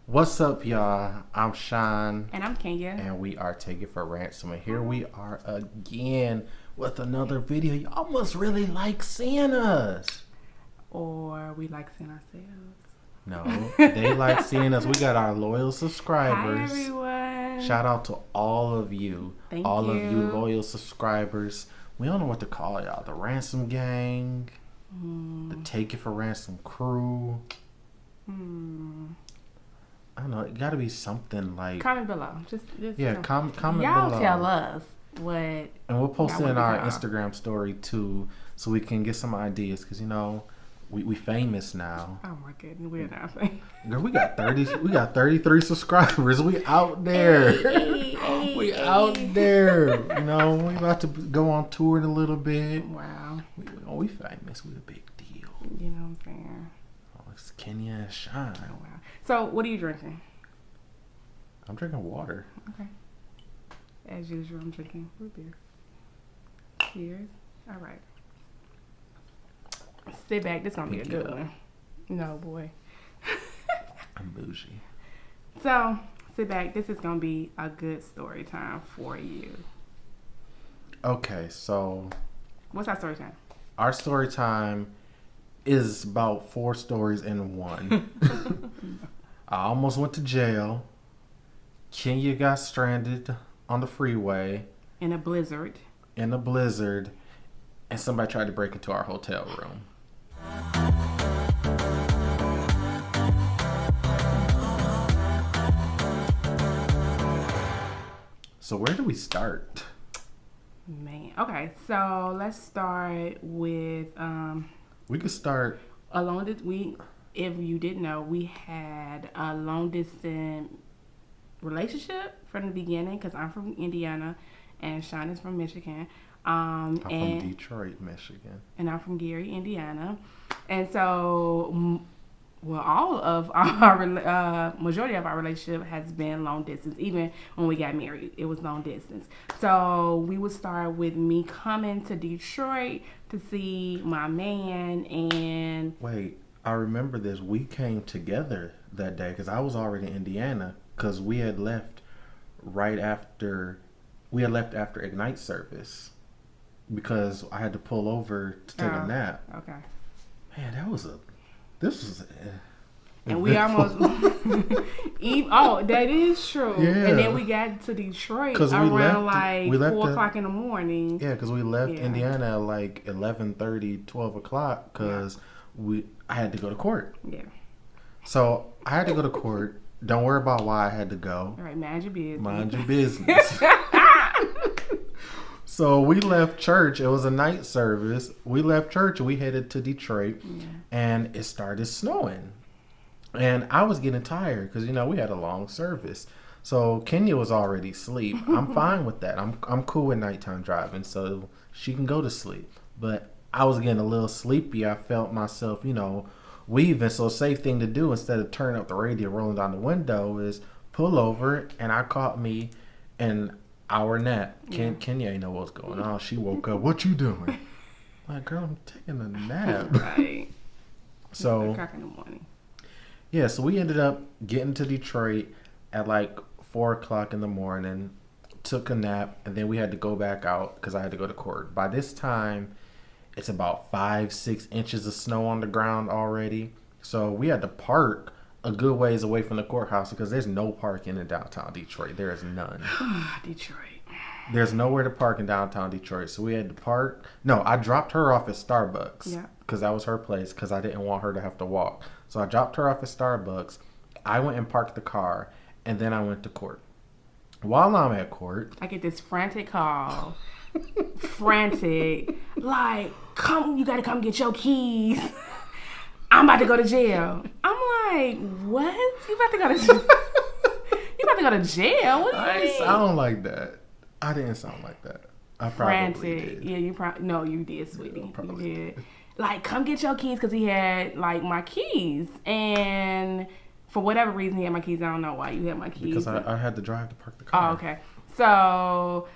What's up, y'all? I'm Sean. And I'm Kenya. And we are taking for ransom. And here we are again with another video. Y'all must really like seeing us. Or we like seeing ourselves. No, they like seeing us. We got our loyal subscribers. Hi, everyone. Shout out to all of you. Thank all you. of you loyal subscribers. We don't know what to call y'all. The Ransom Gang. The Take It for Ransom crew. I don't know. It got to be something like. Comment below. Just yeah, comment y'all below. tell us what. And we'll post it in our called. Instagram story too, so we can get some ideas. Cause we famous now. Oh my goodness, we're not famous. Girl, we got 33 subscribers. We out there. We out there. We about to go on tour in a little bit. Wow. We famous. We a big deal. You know what I'm saying? Oh, it's Kenya and Sean. Oh, wow. So, what are you drinking? I'm drinking water. Okay. As usual, I'm drinking root beer. Cheers. All right. Sit back. This gonna be a good one. No, boy. I'm bougie. So, sit back. This is gonna be a good story time for you. Okay, so What's our story time? our story time is about 4 stories in one. I almost went to jail. Kenya got stranded on the freeway In a blizzard. in a blizzard, and somebody tried to break into our hotel room. So where do we start? Man. Okay, so let's start with We could start. if you didn't know, we had a long distance relationship from the beginning because I'm from Indiana and Sean is from Michigan. I'm from Detroit, Michigan. And I'm from Gary, Indiana. And so, all of our majority of our relationship has been long distance. Even when we got married, it was long distance. So we would start with me coming to Detroit to see my man. And Wait, I remember this. We came together that day because I was already in Indiana because we had left after Ignite service because I had to pull over to take a nap. Okay. Man, this was. And we almost. That is true. Yeah. And then we got to Detroit around 4 o'clock in the morning. Yeah, because we left Indiana at like 11:30, 12 o'clock because I had to go to court. Yeah. So I had to go to court. Don't worry about why I had to go. All right, mind your business. Mind your business. So we left church. It was a night service. We left church and we headed to Detroit, and it started snowing. And I was getting tired because we had a long service. So Kenya was already asleep. I'm fine with that. I'm cool with nighttime driving, so she can go to sleep. But I was getting a little sleepy. I felt myself, weaving. So a safe thing to do instead of turning up the radio, rolling down the window, is pull over. And I caught me an hour nap. Kenya ain't know what's going on. She woke up. What you doing? I'm like, girl, I'm taking a nap. Right. So 3 o'clock in the morning. Yeah, so we ended up getting to Detroit at like 4 o'clock in the morning, took a nap, and then we had to go back out because I had to go to court. By this time, it's about 5-6 inches of snow on the ground already. So we had to park a good ways away from the courthouse because there's no parking in downtown Detroit. There is none. Detroit. There's nowhere to park in downtown Detroit. So we had to park. No, I dropped her off at Starbucks. Yeah. Because that was her place because I didn't want her to have to walk. So I dropped her off at Starbucks. I went and parked the car, and then I went to court. While I'm at court, I get this frantic call. Like, you gotta come get your keys. I'm about to go to jail. I'm like, what? You about to go to jail? You about to go to jail? What do you I mean? didn't sound like that. I didn't sound like that. I probably did. Yeah, you did, sweetie. Yeah, you did. Like, come get your keys because he had like my keys, and for whatever reason he had my keys. I don't know why you had my keys. Because I had to drive to park the car. Oh, okay. So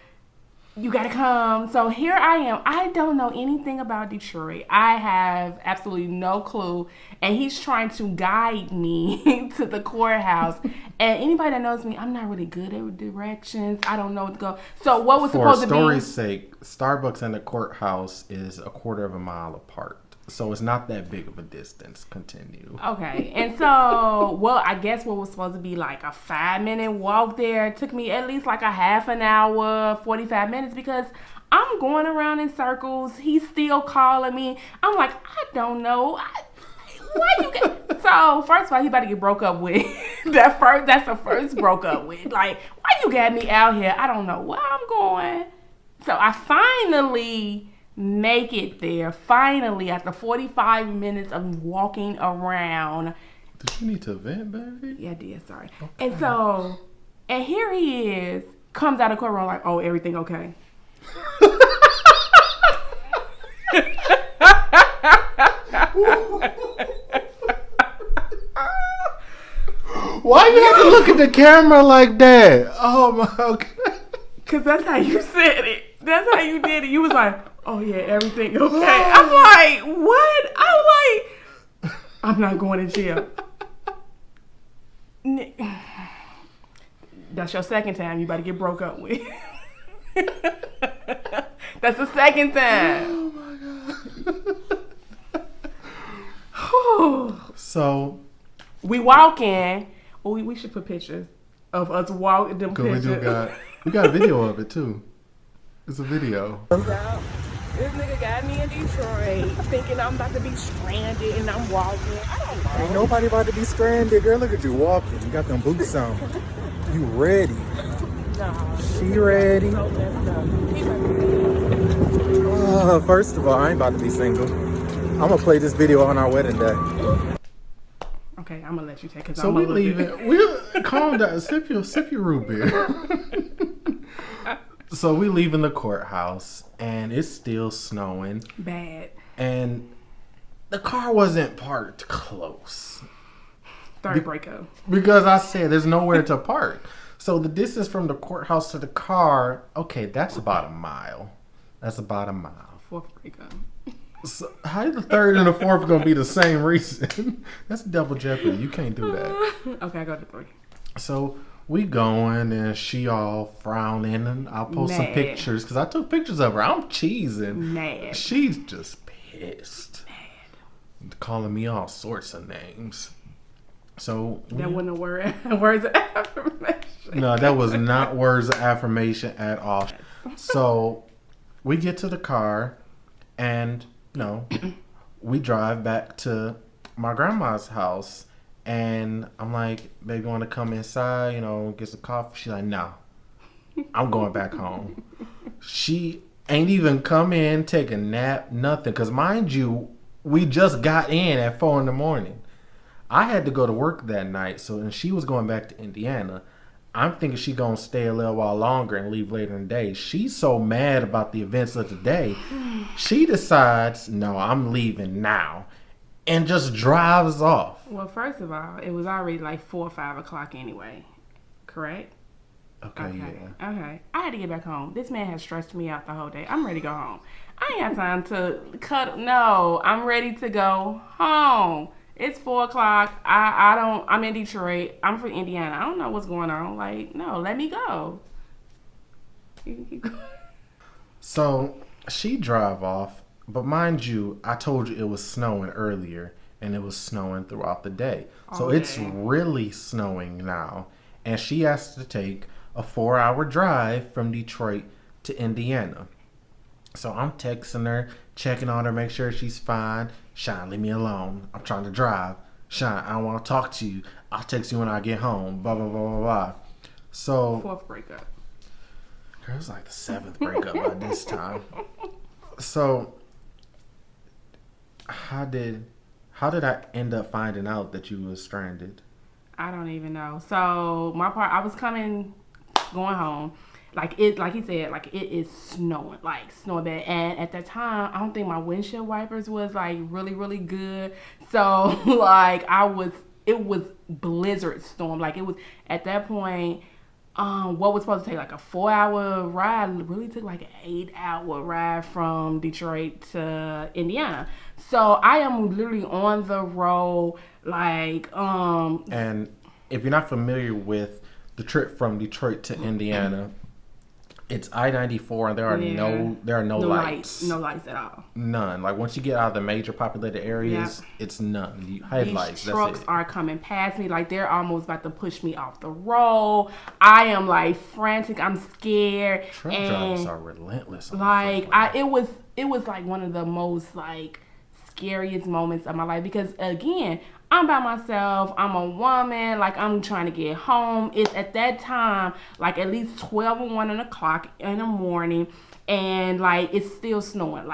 you gotta come. So here I am. I don't know anything about Detroit. I have absolutely no clue. And he's trying to guide me to the courthouse. And anybody that knows me, I'm not really good at directions. I don't know what to go. So what was supposed to be? For story's sake, Starbucks and the courthouse is a quarter of a mile apart. So it's not that big of a distance. Continue. Okay. And so, well, I guess what was supposed to be like a 5-minute walk there took me at least like a half an hour, 45 minutes, because I'm going around in circles. He's still calling me. I'm like, I don't know. Why you get... So, first of all, he about to get broke up with. That's the first broke up with. Like, why you got me out here? I don't know where I'm going. So, I finally make it there. Finally, after 45 minutes of walking around. Did you need to vent, baby? Yeah, I did. Sorry. Okay. And so, and here he is, comes out of the courtroom like, oh, everything okay? Why you have to look at the camera like that? Oh my God. Because that's how you said it. That's how you did it. You was like, oh yeah, everything okay. I'm like, what? I'm like, I'm not going to jail. That's your second time you about to get broke up with. That's the second time. Oh my God. So we walk in. Oh, we should put pictures of us walking them pictures. We got a video of it too. It's a video. This nigga got me in Detroit thinking I'm about to be stranded and I'm walking. I don't know. Ain't nobody about to be stranded, girl. Look at you walking. You got them boots on. You ready. Nah. She ready. So messed up. First of all, I ain't about to be single. I'm going to play this video on our wedding day. Okay, I'm going to let you take it. So we leaving. We'll calm down. Sip your root beer. So we leaving the courthouse, and it's still snowing. Bad. And the car wasn't parked close. Third breakup. Because I said there's nowhere to park. So the distance from the courthouse to the car, okay, that's about a mile. Fourth breakup. So how the third and the fourth going to be the same reason? That's double jeopardy. You can't do that. Okay, I go to 3. So we going, and she all frowning, and I'll post some pictures because I took pictures of her. I'm cheesing. Mad. She's just pissed. Mad. Calling me all sorts of names. So that wasn't a word. Words of affirmation. No, that was not words of affirmation at all. So we get to the car, and we drive back to my grandma's house. And I'm like, baby, want to come inside, get some coffee? She's like, no, I'm going back home. She ain't even come in, take a nap, nothing. Because mind you, we just got in at 4 a.m. I had to go to work that night. And she was going back to Indiana. I'm thinking she going to stay a little while longer and leave later in the day. She's so mad about the events of the day. She decides, no, I'm leaving now. And just drives off. Well, first of all, it was already like 4 or 5 o'clock anyway. Correct? Okay, yeah. Okay. I had to get back home. This man has stressed me out the whole day. I'm ready to go home. I ain't got time to cut. No, I'm ready to go home. It's 4 o'clock. I'm in Detroit. I'm from Indiana. I don't know what's going on. Like, no, let me go. So she drive off. But mind you, I told you it was snowing earlier, and it was snowing throughout the day. So it's really snowing now. And she has to take a 4-hour drive from Detroit to Indiana. So I'm texting her, checking on her, make sure she's fine. Shine, leave me alone. I'm trying to drive. Shine, I don't want to talk to you. I'll text you when I get home. Blah, blah, blah, blah, blah. So 4th breakup. Girl, it's like the 7th breakup by this time. So How did I end up finding out that you was stranded? I don't even know. So I was going home. Like he said, like it is snowing bad. And at that time, I don't think my windshield wipers was like really, really good. So like it was blizzard storm. Like it was at that point, what was supposed to take like a 4-hour ride really took like an 8-hour ride from Detroit to Indiana. So I am literally on the road, like And if you're not familiar with the trip from Detroit to Indiana, it's I-94, and there are no lights. No lights at all. None. Like once you get out of the major populated areas, it's none. Headlights. These trucks that's it. are coming past me, like they're almost about to push me off the road. I am like frantic. I'm scared. Truck drivers are relentless. Like it was like one of the most like scariest moments of my life, because again, I'm by myself. I'm a woman. Like, I'm trying to get home. It's at that time, like, at least 12 or 1 o'clock in the morning. And, like, it's still snowing.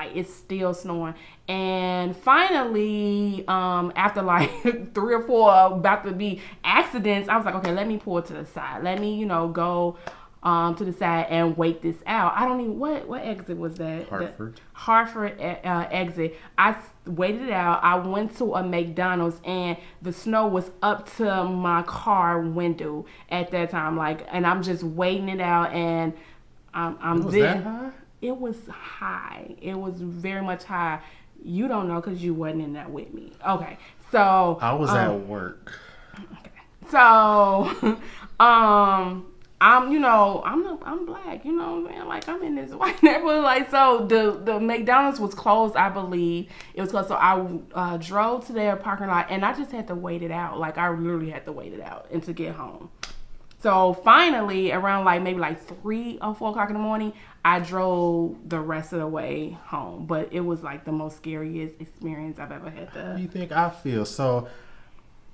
And finally, after, like, 3 or 4 about to be accidents, I was like, okay, let me pull to the side. Let me, go to the side and wait this out. I don't even, what exit was that? Hartford exit. I waited it out. I went to a McDonald's, and the snow was up to my car window at that time. Like, and I'm just waiting it out, and I'm was there. That high? It was high. It was very much high. You don't know because you wasn't in that with me. Okay, so I was at work. Okay, so I'm black, man. Like, I'm in this white neighborhood. Like, so the McDonald's was closed, I believe. It was closed. So I drove to their parking lot, and I just had to wait it out. Like, I literally had to wait it out and to get home. So finally, around maybe 3 or 4 o'clock in the morning, I drove the rest of the way home. But it was like the most scariest experience I've ever had. How do you think I feel? So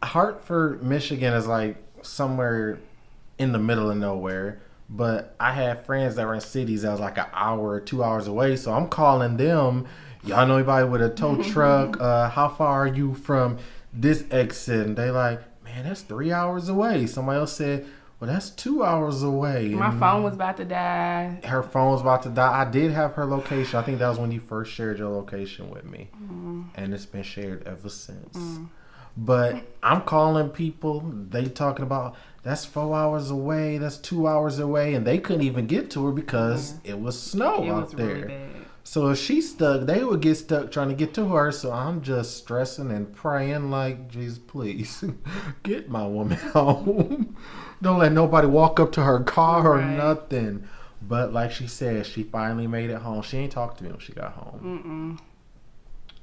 Hartford, Michigan is like somewhere in the middle of nowhere, but I had friends that were in cities that was like an hour or 2 hours away, so I'm calling them, y'all know anybody with a tow truck? How far are you from this exit? And they like, man, that's 3 hours away. Somebody else said, well, that's 2 hours away. My phone was about to die. Her phone was about to die. I did have her location. I think that was when you first shared your location with me, and it's been shared ever since. But I'm calling people, they talking about, that's 4 hours away, that's 2 hours away, and they couldn't even get to her because it was snow out there. Really bad. So if she's stuck, they would get stuck trying to get to her. So I'm just stressing and praying like, Jesus, please, get my woman home. Don't let nobody walk up to her car or nothing. But like she said, she finally made it home. She ain't talked to me when she got home.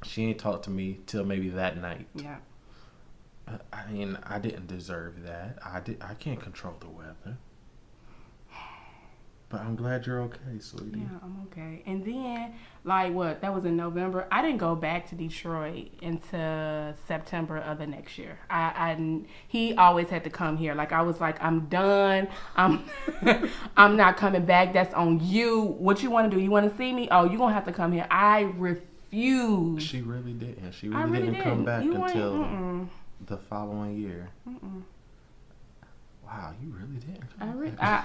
She ain't talked to me till maybe that night. Yeah. I mean, I didn't deserve that. I can't control the weather. But I'm glad you're okay, sweetie. Yeah, I'm okay. And then, that was in November. I didn't go back to Detroit until September of the next year. He always had to come here. Like, I was like, I'm done. I'm not coming back. That's on you. What you want to do? You want to see me? Oh, you're going to have to come here. I refuse. She really didn't. She really didn't come back until the following year. Wow, you really didn't.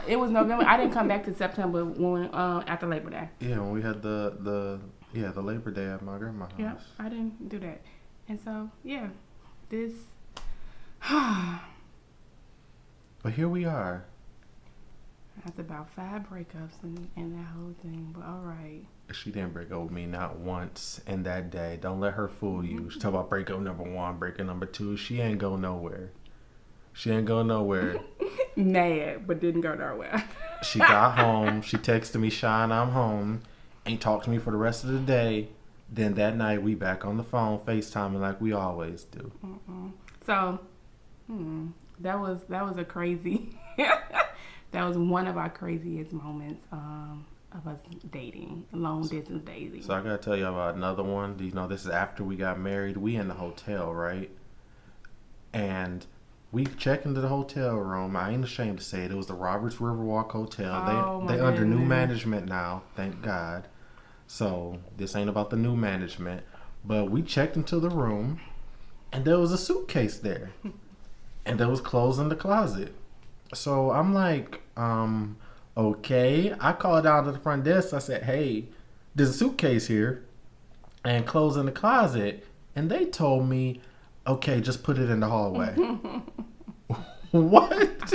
It was November. I didn't come back to September when after Labor Day. Yeah, when we had the Labor Day at my grandma's house. Yeah, I didn't do that, and so this. But here we are. That's about 5 breakups in that whole thing. But all right. She didn't break up with me not once in that day. Don't let her fool you. She talk about breakup number 1, breakup number 2. She ain't go nowhere. Mad, but didn't go nowhere. She got home. She texted me, Shine, I'm home. Ain't talked to me for the rest of the day. Then that night, we back on the phone, FaceTiming like we always do. So, that was a crazy... that was one of our craziest moments of us dating, long distance dating. So I gotta tell you about another one. This is after we got married. We in the hotel, right? And we check into the hotel room. I ain't ashamed to say it. It was the Roberts Riverwalk Hotel. They under new management now, thank God. So this ain't about the new management. But we checked into the room, and there was a suitcase there. And there was clothes in the closet. So I'm like, okay. I called down to the front desk. I said, hey, there's a suitcase here and clothes in the closet. And they told me, okay, just put it in the hallway. What?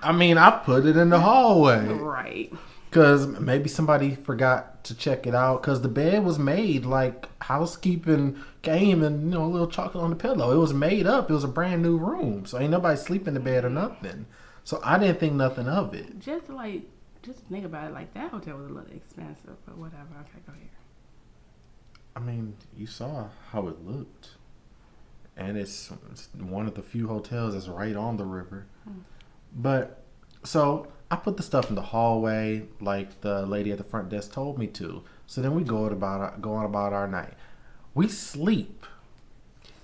I mean, I put it in the hallway. Right. Because maybe somebody forgot to check it out. Because the bed was made like housekeeping came and, a little chocolate on the pillow. It was made up. It was a brand new room. So ain't nobody sleep in the bed or nothing. So I didn't think nothing of it. Just think about it, like that hotel was a little expensive, but whatever. Okay, go ahead. I mean, you saw how it looked. And it's one of the few hotels that's right on the river. But, so I put the stuff in the hallway like the lady at the front desk told me to. So then we go on about our night. We sleep.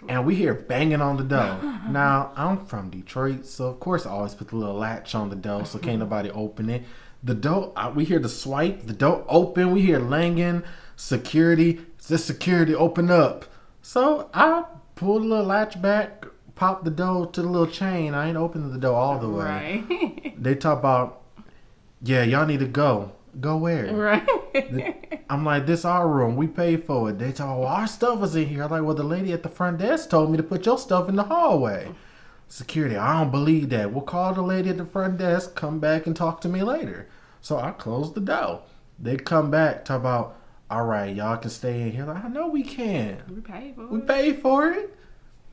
And we hear banging on the door. Now, I'm from Detroit, so of course I always put the little latch on the door so can't nobody open it. The door, we hear the swipe, the door open, we hear langing, security, says security, open up. So I pull the little latch back, pop the door to the little chain. I ain't opening the door all the way. Right. They talk about, yeah, y'all need to go. Go where? Right. I'm like, this our room. We paid for it. They talk, well, our stuff is in here. I'm like, well, the lady at the front desk told me to put your stuff in the hallway. Security, I don't believe that. We'll call the lady at the front desk, come back and talk to me later. So I closed the door. They come back, talk about, all right, y'all can stay in here. Like, I know we can. We paid for it. We paid for it.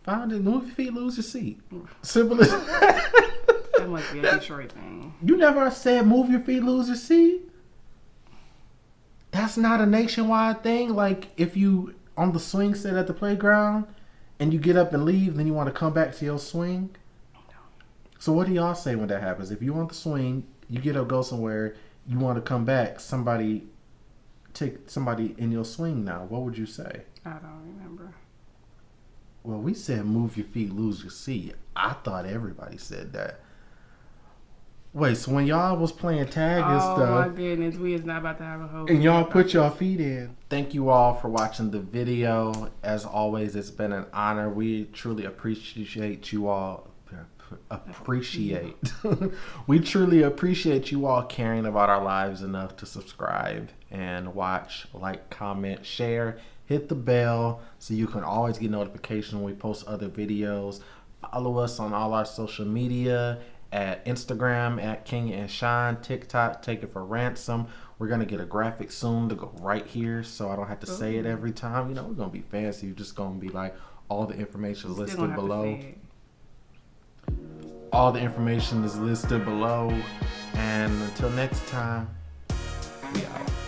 Found it. Move your feet, lose your seat. Simple as That must be a Detroit thing. You never said move your feet, lose your seat? That's not a nationwide thing. Like if you on the swing set at the playground and you get up and leave, then you want to come back to your swing. So what do y'all say when that happens? If you want the swing, you get up, go somewhere, you want to come back, take somebody in your swing now. What would you say? I don't remember. Well, we said move your feet, lose your seat. I thought everybody said that. Wait, so when y'all was playing tag and stuff. Oh my goodness, we is not about to have a whole. And y'all put your feet in. Thank you all for watching the video. As always, it's been an honor. We truly appreciate you all. We truly appreciate you all caring about our lives enough to subscribe and watch, like, comment, share, hit the bell so you can always get notification when we post other videos. Follow us on all our social media at Instagram at King and Shine, TikTok, Take It for Ransom. We're going to get a graphic soon to go right here so I don't have to say it every time. We're going to be fancy. You're just going to be like, all the information is listed below. All the information is listed below. And until next time, we out.